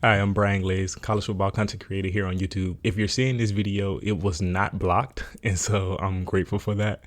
Hi, I'm Brian Glaze, college football content creator here on YouTube. If you're seeing this video, it was not blocked, and so I'm grateful for that.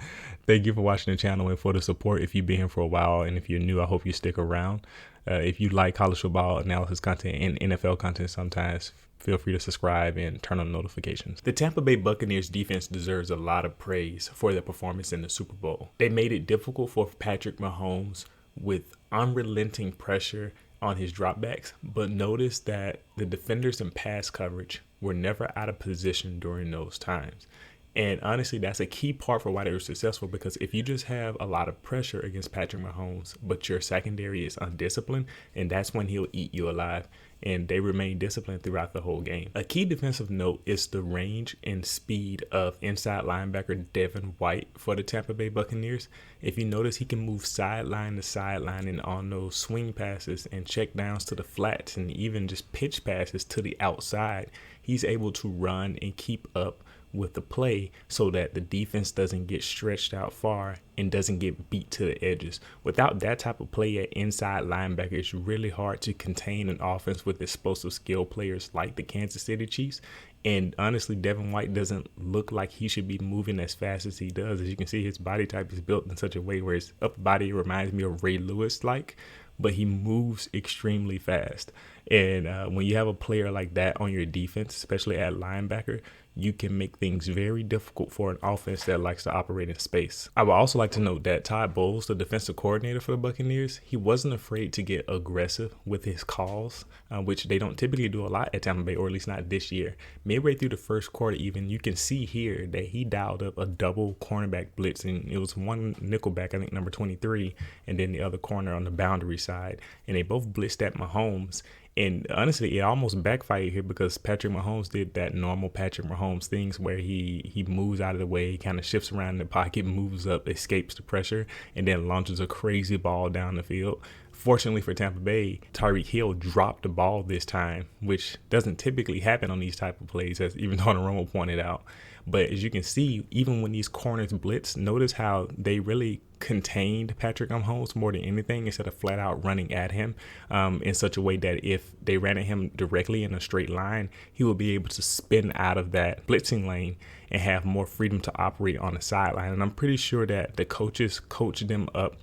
Thank you for watching the channel and for the support. If you've been here for a while, and if you're new, I hope you stick around. If you like college football analysis content and NFL content sometimes, feel free to subscribe and turn on notifications. The Tampa Bay Buccaneers defense deserves a lot of praise for their performance in the Super Bowl. They made it difficult for Patrick Mahomes with unrelenting pressure on his dropbacks, but notice that the defenders in pass coverage were never out of position during those times. And honestly, that's a key part for why they were successful, because if you just have a lot of pressure against Patrick Mahomes, but your secondary is undisciplined, and that's when he'll eat you alive. And they remain disciplined throughout the whole game. A key defensive note is the range and speed of inside linebacker Devin White for the Tampa Bay Buccaneers. If you notice, he can move sideline to sideline and on those swing passes and check downs to the flats and even just pitch passes to the outside. He's able to run and keep up with the play so that the defense doesn't get stretched out far and doesn't get beat to the edges. Without that type of play at inside linebacker, it's really hard to contain an offense with explosive skill players like the Kansas City Chiefs. And honestly, Devin White doesn't look like he should be moving as fast as he does. As you can see, his body type is built in such a way where his upper body reminds me of Ray Lewis-like, but he moves extremely fast. And when you have a player like that on your defense, especially at linebacker, you can make things very difficult for an offense that likes to operate in space. I would also like to note that Todd Bowles, the defensive coordinator for the Buccaneers, he wasn't afraid to get aggressive with his calls, which they don't typically do a lot at Tampa Bay, or at least not this year. Midway through the first quarter even, you can see here that he dialed up a double cornerback blitz, and it was one nickelback, I think number 23, and then the other corner on the boundary side, and they both blitzed at Mahomes. And honestly, it almost backfired here because Patrick Mahomes did that normal Patrick Mahomes things where he moves out of the way, kind of shifts around in the pocket, moves up, escapes the pressure, and then launches a crazy ball down the field. Fortunately for Tampa Bay, Tyreek Hill dropped the ball this time, which doesn't typically happen on these type of plays, as even Tony Romo pointed out. But as you can see, even when these corners blitz, notice how they really contained Patrick Mahomes more than anything, instead of flat out running at him in such a way that if they ran at him directly in a straight line, he would be able to spin out of that blitzing lane and have more freedom to operate on the sideline. And I'm pretty sure that the coaches coached them up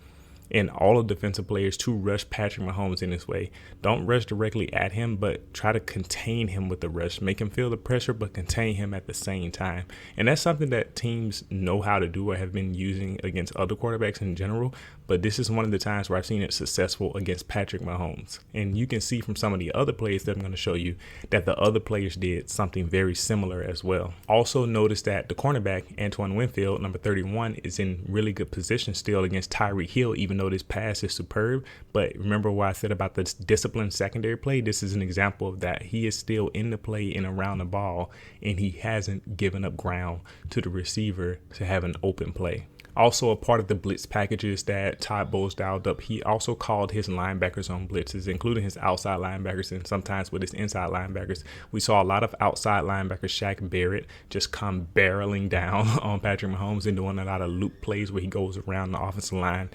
and all of defensive players to rush Patrick Mahomes in this way. Don't rush directly at him, but try to contain him with the rush. Make him feel the pressure, but contain him at the same time. And that's something that teams know how to do or have been using against other quarterbacks in general. But this is one of the times where I've seen it successful against Patrick Mahomes. And you can see from some of the other plays that I'm going to show you that the other players did something very similar as well. Also notice that the cornerback, Antoine Winfield, number 31, is in really good position still against Tyreek Hill, even though this pass is superb. But remember what I said about this disciplined secondary play? This is an example of that. He is still in the play and around the ball, and he hasn't given up ground to the receiver to have an open play. Also, a part of the blitz packages that Todd Bowles dialed up, he also called his linebackers on blitzes, including his outside linebackers and sometimes with his inside linebackers. We saw a lot of outside linebackers, Shaq Barrett, just come barreling down on Patrick Mahomes and doing a lot of loop plays where he goes around the offensive line,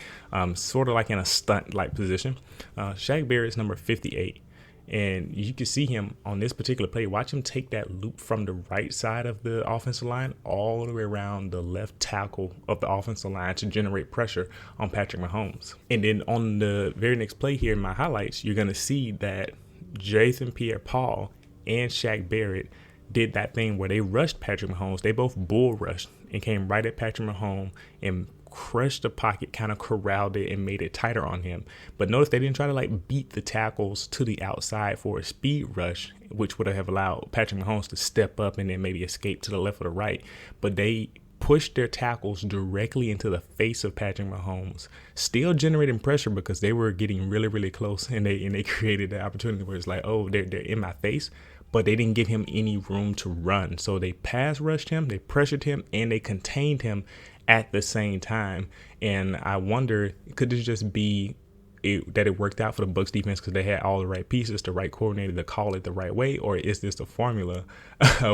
sort of like in a stunt-like position. Shaq Barrett is number 58. And you can see him on this particular play. Watch him take that loop from the right side of the offensive line all the way around the left tackle of the offensive line to generate pressure on Patrick Mahomes. And then on the very next play here in my highlights, you're going to see that Jason Pierre-Paul and Shaq Barrett did that thing where they rushed Patrick Mahomes. They both bull rushed and came right at Patrick Mahomes and crushed the pocket, kind of corralled it and made it tighter on him. But notice they didn't try to like beat the tackles to the outside for a speed rush, which would have allowed Patrick Mahomes to step up and then maybe escape to the left or the right. But they pushed their tackles directly into the face of Patrick Mahomes, still generating pressure because they were getting really, really close, and they created the opportunity where it's like, oh, they're in my face. But they didn't give him any room to run. So they pass rushed him, they pressured him, and they contained him at the same time. And I wonder, could this just be that it worked out for the Bucs defense because they had all the right pieces, the right coordinator to call it the right way? Or is this the formula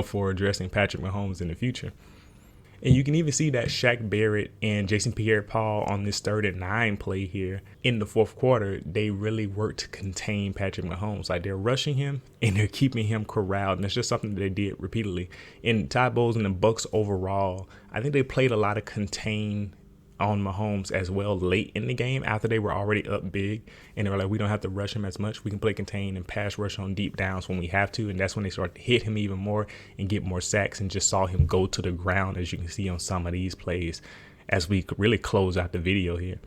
for addressing Patrick Mahomes in the future? And you can even see that Shaq Barrett and Jason Pierre-Paul on this 3rd and 9 play here in the 4th quarter, they really worked to contain Patrick Mahomes. Like, they're rushing him and they're keeping him corralled. And it's just something that they did repeatedly. And Todd Bowles and the Bucs overall, I think they played a lot of contain on Mahomes as well late in the game after they were already up big, and they were like, we don't have to rush him as much. We can play contain and pass rush on deep downs when we have to, and that's when they start to hit him even more and get more sacks, and just saw him go to the ground, as you can see on some of these plays as we really close out the video here.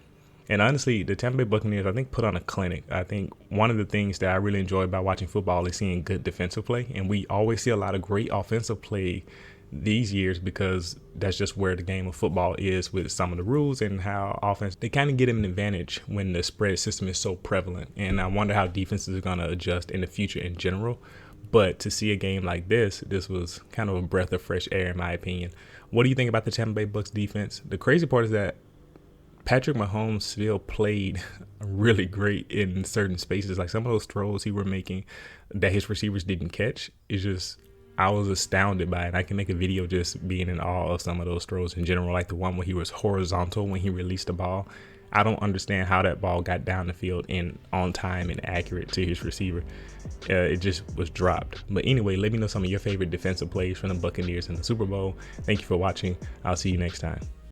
And honestly, the Tampa Bay Buccaneers, I think, put on a clinic. I think one of the things that I really enjoy about watching football is seeing good defensive play, and we always see a lot of great offensive play these years because that's just where the game of football is with some of the rules and how offense, they kind of get them an advantage when the spread system is so prevalent. And I wonder how defenses are going to adjust in the future in general. But to see a game like this was kind of a breath of fresh air in my opinion. What do you think about the Tampa Bay Bucs defense? The crazy part is that Patrick Mahomes still played really great in certain spaces. Like some of those throws he were making that his receivers didn't catch is just, I was astounded by it. I can make a video just being in awe of some of those throws in general, like the one where he was horizontal when he released the ball. I don't understand how that ball got down the field and on time and accurate to his receiver. It just was dropped. But anyway, let me know some of your favorite defensive plays from the Buccaneers in the Super Bowl. Thank you for watching. I'll see you next time.